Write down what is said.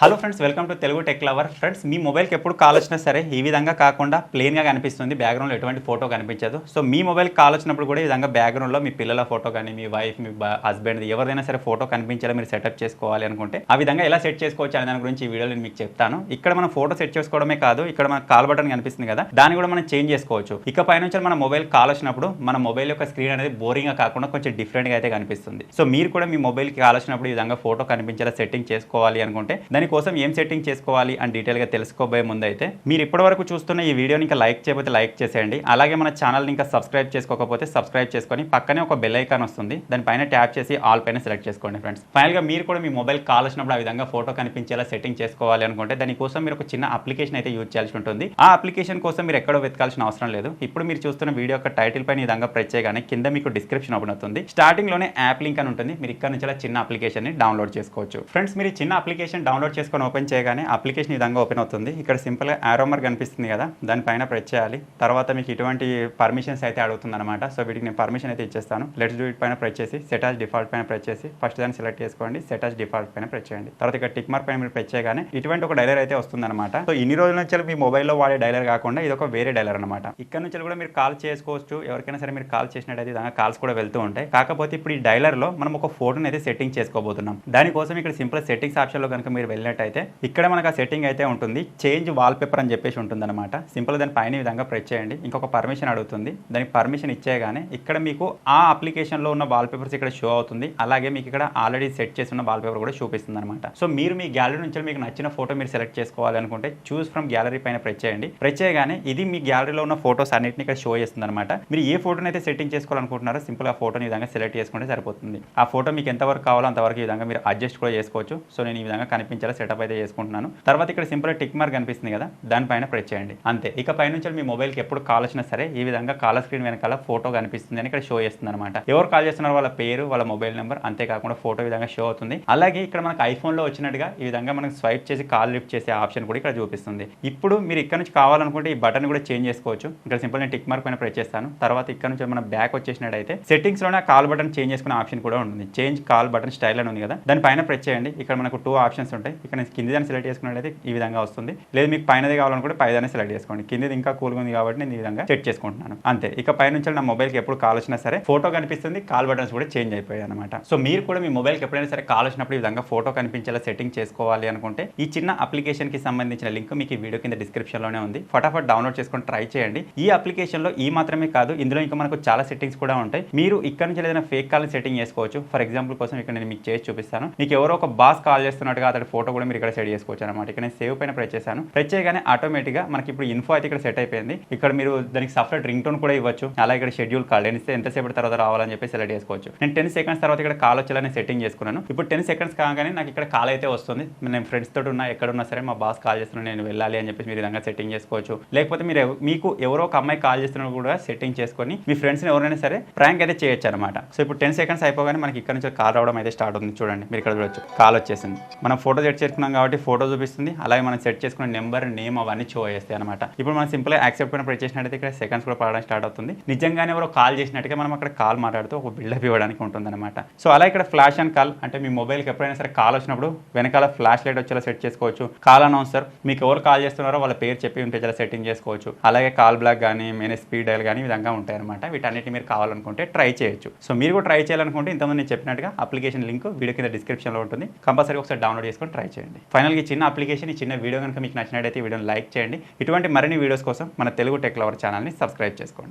Hello friends, welcome to Telugu tech lover. Friends, మీ మొబైల్కి ఎప్పుడు కాల్ వచ్చినా సరే ఈ విధంగా కాకుండా ప్లెయిన్గా కనిపిస్తుంది. బ్యాక్గ్రౌండ్లో ఎటువంటి ఫోటో కనిపించదు. సో మీ మొబైల్కి కాల్ వచ్చినప్పుడు కూడా ఈ విధంగా బ్యాక్గ్రౌండ్లో మీ పిల్లల ఫోటో కానీ, మీ వైఫ్, మీ హస్బెండ్ ఎవరిదైనా సరే ఫోటో కనిపించేలా మీరు సెటప్ చేసుకోవాలి అనుకుంటే ఆ విధంగా ఎలా సెట్ చేసుకోవచ్చు అనే దాని గురించి ఈ వీడియోలో నేను మీకు చెప్తాను. ఇక్కడ మనం ఫోటో సెట్ చేసుకోవడమే కాదు, ఇక్కడ మన కాల్ బటన్ కనిపిస్తుంది కదా, దాన్ని కూడా మనం చేంజ్ చేసుకోవచ్చు. ఇక పై నుంచి మన మొబైల్ కాల్ వచ్చినప్పుడు మన మొబైల్ యొక్క స్క్రీన్ అనేది బోరింగ్గా కాకుండా కొంచెం డిఫరెంట్గా అయితే కనిపిస్తుంది. సో మీరు కూడా మీ మొబైల్కి కాల్ వచ్చినప్పుడు ఈ విధంగా ఫోటో కనిపించేలా సెట్టింగ్ చేసుకోవాలి అనుకుంటే దానికోసం ఏం సెట్టింగ్ చేసుకోవాలి అని డీటెయిల్గా తెలుసుకోబోయే ముందు అయితే మీరు ఇప్పటివరకు చూస్తున్న ఈ వీడియోని ఇంకా లైక్ చేయకపోతే లైక్ చేసేయండి. అలాగే మన ఛానల్ని ఇంకా సబ్స్క్రైబ్ చేసుకోకపోతే సబ్స్క్రైబ్ చేసుకొని పక్కనే ఒక బెల్ ఐకాన్ వస్తుంది, దానిపైన ట్యాప్ చేసి ఆల్ పైన సెలెక్ట్ చేసుకోండి. ఫ్రెండ్స్, ఫైనల్గా మీరు కూడా మీ మొబైల్ కాల్ వచ్చినప్పుడు ఆ విధంగా ఫోటో కనిపించేలా సెట్టింగ్ చేసుకోవాలి అనుకుంటే దానికోసం మీరు ఒక చిన్న అప్లికేషన్ అయితే యూజ్ చేయాల్సి ఉంటుంది. ఆ అప్లికేషన్ కోసం మీరు ఎక్కడో వెతకాల్సిన అవసరం లేదు. ఇప్పుడు మీరు చూస్తున్న వీడియో యొక్క టైటిల్ పైన ఈ విధంగా ప్రెస్ చేయగానే కింద మీకు డిస్క్రిప్షన్ ఓపెన్ అవుతుంది. స్టార్టింగ్ లోనే యాప్ లింక్ అని ఉంటుంది. మీరు ఇక్కడ నుంచి చిన్న అప్లికేషన్ ని డౌన్లోడ్ చేసుకోవచ్చు. ఫ్రెండ్స్, మీరు చిన్న అప్లికేషన్ డౌన్లోడ్ చేసుకొని ఓపెన్ చేయగానే అప్లికేషన్ ఈ విధంగా ఓపెన్ అవుతుంది. ఇక్కడ సింపుల్గా ఆరో మార్క్ కనిపిస్తుంది కదా, దానిపైన ప్రెస్ చేయాలి. తర్వాత మీకు ఇటువంటి పర్మిషన్స్ అయితే అడుగుతుంది అనమాట. సో వీటికి నేను పర్మిషన్ అయితే ఇచ్చేస్తాను. లెట్స్ డూ ఇట్ పైన ప్రెస్ చేసి సెట్ యాజ్ డిఫాల్ట్ పైన ప్రెస్ చేసి ఫస్ట్ దాన్ని సెలెక్ట్ చేసుకోండి. సెట్ యాజ్ డిఫాల్ట్ పైన ప్రెస్ చేయండి. తర్వాత ఇక్కడ టిక్ మార్క్ పైన మీరు ప్రెస్ చేయగానే ఇటువంటి ఒక డైలర్ అయితే వస్తుంది అనమాట. సో ఇన్ని రోజుల నుంచి మీ మొబైల్లో వాడే డైలర్ కాకుండా ఇది ఒక వేరే డైలర్ అనమాట. ఇక్కడ నుంచి కూడా మీరు కాల్ చేసుకోవచ్చు. ఎవరికైనా సరే మీరు కాల్ చేసినట్టయితే విధంగా కాల్స్ కూడా వెళ్తూ ఉంటాయి. కాకపోతే ఇప్పుడు ఈ డైలర్లో మనం ఒక ఫోటోని అయితే సెట్టింగ్ చేసుకోబోతున్నాం. దానికోసం ఇక్కడ సింపుల్ సెట్టింగ్స్ ఆప్షన్లో కనుక మీరు వెళ్ళినట్టయితే ఇక్కడ మనకు ఆ సెట్టింగ్ అయితే ఉంటుంది. చేంజ్ వాల్ పేపర్ అని చెప్పేసి ఉంటుంది అనమాట. సింపుల్ దాని పైన విధంగా ప్రెస్ చేయండి. ఇంకొక పర్మిషన్ అడుగుతుంది. దానికి పర్మిషన్ ఇచ్చేయగానే ఇక్కడ మీకు ఆ అప్లికేషన్లో ఉన్న వాల్ పేపర్స్ ఇక్కడ షో అవుతుంది. అలాగే మీకు ఇక్కడ ఆల్రెడీ సెట్ చేసి ఉన్న వాల్ పేపర్ కూడా చూపిస్తుంది అనమాట. సో మీరు మీ గ్యాలరీ నుంచి మీకు నచ్చిన ఫోటో మీరు సెలెక్ట్ చేసుకోవాలి అనుకుంటే చూస్ ఫ్రమ్ గ్యాలరీ పైన ప్రెస్ చేయండి. ప్రెస్ చేయగానే ఇది మీ గ్యాలరీలో ఉన్న ఫోటోస్ అన్నింటిని ఇక్కడ షో చేస్తుంది అనమాట. మీరు ఏ ఫోటోని అయితే సెట్టింగ్ చేసుకోవాలనుకుంటున్నారో సింపుల్ ఆ ఫోటోని ఈ విధంగా సెలెక్ట్ చేసుకుంటే సరిపోతుంది. ఆ ఫోటో మీకు ఎంతవరకు కావాలో అంతవరకు ఈ విధంగా మీరు అడ్జస్ట్ కూడా చేసుకోవచ్చు. సో నేను ఈ విధంగా కనిపించేలా సెటప్ అయితే చేసుకుంటున్నాను. తర్వాత ఇక్కడ సింపుల్ టిక్ మార్క్ కనిపిస్తుంది కదా, దానిపైన ప్రెస్ చేయండి. అంతే. ఇక పై నుంచి మీ మొబైల్కి ఎప్పుడు కాల్ వచ్చినా సరే ఈ విధంగా కాల్ స్క్రీన్ వెనకాల ఫోటో కనిపిస్తుంది అని ఇక్కడ షో చేస్తుంది అనమాట. ఎవరు కాల్ చేస్తున్నారు వాళ్ళ పేరు, వాళ్ళ మొబైల్ నెంబర్, అంతేకాకుండా ఫోటో విధంగా షో అవుతుంది. అలాగే ఇక్కడ మనకు ఐఫోన్లో వచ్చినట్టుగా ఈ విధంగా మనకు స్వైప్ చేసి కాల్ లిఫ్ట్ చేసే ఆప్షన్ కూడా ఇక్కడ చూపిస్తుంది. ఇప్పుడు మీరు ఇక్కడ నుంచి కావాలనుకుంటే ఈ బటన్ కూడా చేంజ్ చేసుకోవచ్చు. ఇక్కడ సింపుల్ నేను టిక్ మార్క్ పైన ప్రెస్ చేస్తాను. తర్వాత ఇక్కడ నుంచి మనం బ్యాక్ వచ్చేసినట్టయితే సెట్టింగ్స్ లోనే కాల్ బటన్ చేంజ్ చేసుకునే ఆప్షన్ కూడా ఉంటుంది. చేంజ్ కాల్ బటన్ స్టైల్ అని ఉంది కదా, దానిపైన ప్రెస్ చేయండి. ఇక్కడ మనకు 2 ఆప్షన్స్ ఉంటాయి. ఇక్కడ కింది దాన్ని సెలెక్ట్ చేసుకున్నట్టయితే ఈ విధంగా వస్తుంది. లేదు మీకు పైనది కావాలనుకుంటే పైదాన్ని సెలెక్ట్ చేసుకోండి. కింది ఇంకా కూల్గా ఉంది కాబట్టి నేను ఈ విధంగా సెట్ చేసుకుంటున్నాను. అంతే. ఇక పై నుంచి నా మొబైల్కి ఎప్పుడు కాల్ వచ్చినా సరే ఫోటో కనిపిస్తుంది, కాల్ బటన్స్ కూడా చేంజ్ అయిపోయాయి అనమాట. సో మీరు కూడా మీ మొబైల్కి ఎప్పుడైనా సరే కాల్ వచ్చినప్పుడు ఈ విధంగా ఫోటో కనిపించేలా సెట్టింగ్ చేసుకోవాలి అనుకుంటే ఈ చిన్న అప్లికేషన్ కి సంబంధించిన లింక్ మీకు ఈ వీడియో కింద డిస్క్రిప్షన్ లోనే ఉంది. ఫటాఫట్ డౌన్లోడ్ చేసుకొని ట్రై చేయండి. ఈ అప్లికేషన్ లో ఈ మాత్రమే కాదు, ఇందులో ఇంకా మనకు చాలా సెట్టింగ్స్ కూడా ఉంటాయి. మీరు ఇక్కడ నుంచి ఏదైనా ఫేక్ కాల్ సెట్టింగ్ చేసుకోవచ్చు. ఫర్ ఎగ్జాంపుల్ కోసం ఇక్కడ నేను మీకు చేసి చూపిస్తాను. మీకు ఎవరో ఒక బాస్ కాల్ చేస్తున్నట్టుగా అతడి ఫోటో కూడా మీరు ఇక్కడ సెట్ చేసుకోవచ్చు అనమాట. ఇక్కడ నేను సేవ్ పైన ప్రెస్ చేశాను. ప్రెస్ చేయగానే ఆటోమేటిక్గా మనకి ఇప్పుడు ఇన్ఫో అయితే ఇక్కడ సెట్ అయిపోయింది. ఇక్కడ మీరు దానికి సపరేట్ రింగ్ టోన్ కూడా ఇవ్వచ్చు. అలా ఇక్కడ షెడ్యూల్ కాల్ ఇస్తే ఎంతసేపు తర్వాత రావాలని చెప్పి సెలెక్ట్ చేసుకోవచ్చు. నేను 10 సెకండ్స్ తర్వాత ఇక్కడ కాల్ వచ్చేలా సెట్టింగ్ చేసుకున్నాను. ఇప్పుడు 10 సెకండ్స్ కాగానే నాకు ఇక్కడ కాల్ అయితే వస్తుంది. నేను ఫ్రెండ్స్ తోటి ఉన్నా ఎక్కడున్నా సరే మా బాస్ కాల్ చేస్తున్నాను, నేను వెళ్ళాలి అని చెప్పి మీరు విధంగా సెట్టింగ్ చేసుకోవచ్చు. లేకపోతే మీరు మీకు ఎవరో ఒక అమ్మాయి కాల్ చేస్తున్నా కూడా సెట్టింగ్ చేసుకొని మీ ఫ్రెండ్స్ని ఎవరైనా సరే ప్రాంక్ అయితే చేయొచ్చు అనమాట. సో ఇప్పుడు 10 సెకండ్స్ అయిపోగానే మనకి ఇక్కడ నుంచి కాల్ రావడం అయితే స్టార్ట్ అవుతుంది. చూడండి, మీరు ఇక్కడ చూడొచ్చు కాల్ వచ్చేసింది. మనం ఫోటో సెట్ చేసుకున్నాం కాబట్టి ఫోటో చూపిస్తుంది. అలాగే మనం సెట్ చేసుకున్న నెంబర్, నేమ్ అవన్నీ షో చేస్తాయి అనమాట. ఇప్పుడు మనం సింపుల్గా యాక్సెప్ట్ పైన ప్రెస్ చేసినట్టయితే ఇక్కడ సెకండ్స్ కూడా పడడం స్టార్ట్ అవుతుంది. నిజంగానే ఎవరో కాల్ చేసినట్టుగా మనం అక్కడ కాల్ మాట్లాడుతూ ఒక బిల్డప్ ఇవ్వడానికి ఉంటుంది అనమాట. సో అలా ఇక్కడ ఫ్లాష్ అండ్ కాల్ అంటే మీ మొబైల్కి ఎప్పుడైనా సరే కాల్ వచ్చినప్పుడు వెనకాల ఫ్లాష్ లైట్ వచ్చేలా సెట్ చేసుకోవచ్చు. కాల్ అనౌన్సర్ మీకు ఎవరు కాల్ చేస్తున్నారో వాళ్ళ పేరు చెప్పి ఉంటే చాలా సెట్టింగ్ చేసుకోవచ్చు. అలాగే కాల్ బ్లాక్ కానీ మెయిన్ స్పీడ్ డైల్ కానీ ఈ విధంగా ఉంటాయి అనమాట. వీటన్నిటి మీరు కావాలనుకుంటే ట్రై చేయొచ్చు. సో మీరు కూడా ట్రై చేయాలనుకుంటే ఇంతకుముందు నేను చెప్పినట్టుగా అప్లికేషన్ లింక్ వీడియో కింద డిస్క్రిప్షన్లో ఉంటుంది. కంపల్సరీ ఒకసారి డౌన్లోడ్ చేసుకొని ట్రై చేయండి. ఫైనల్గా ఈ చిన్న అప్లికేషన్, ఈ చిన్న వీడియో కనుక మీకు నచ్చినట్టయితే వీడియోని లైక్ చేయండి. ఇటువంటి మరిన్ని వీడియోస్ కోసం మన తెలుగు టెక్ లవర్ ఛానల్ని సబ్స్క్రైబ్ చేసుకోండి.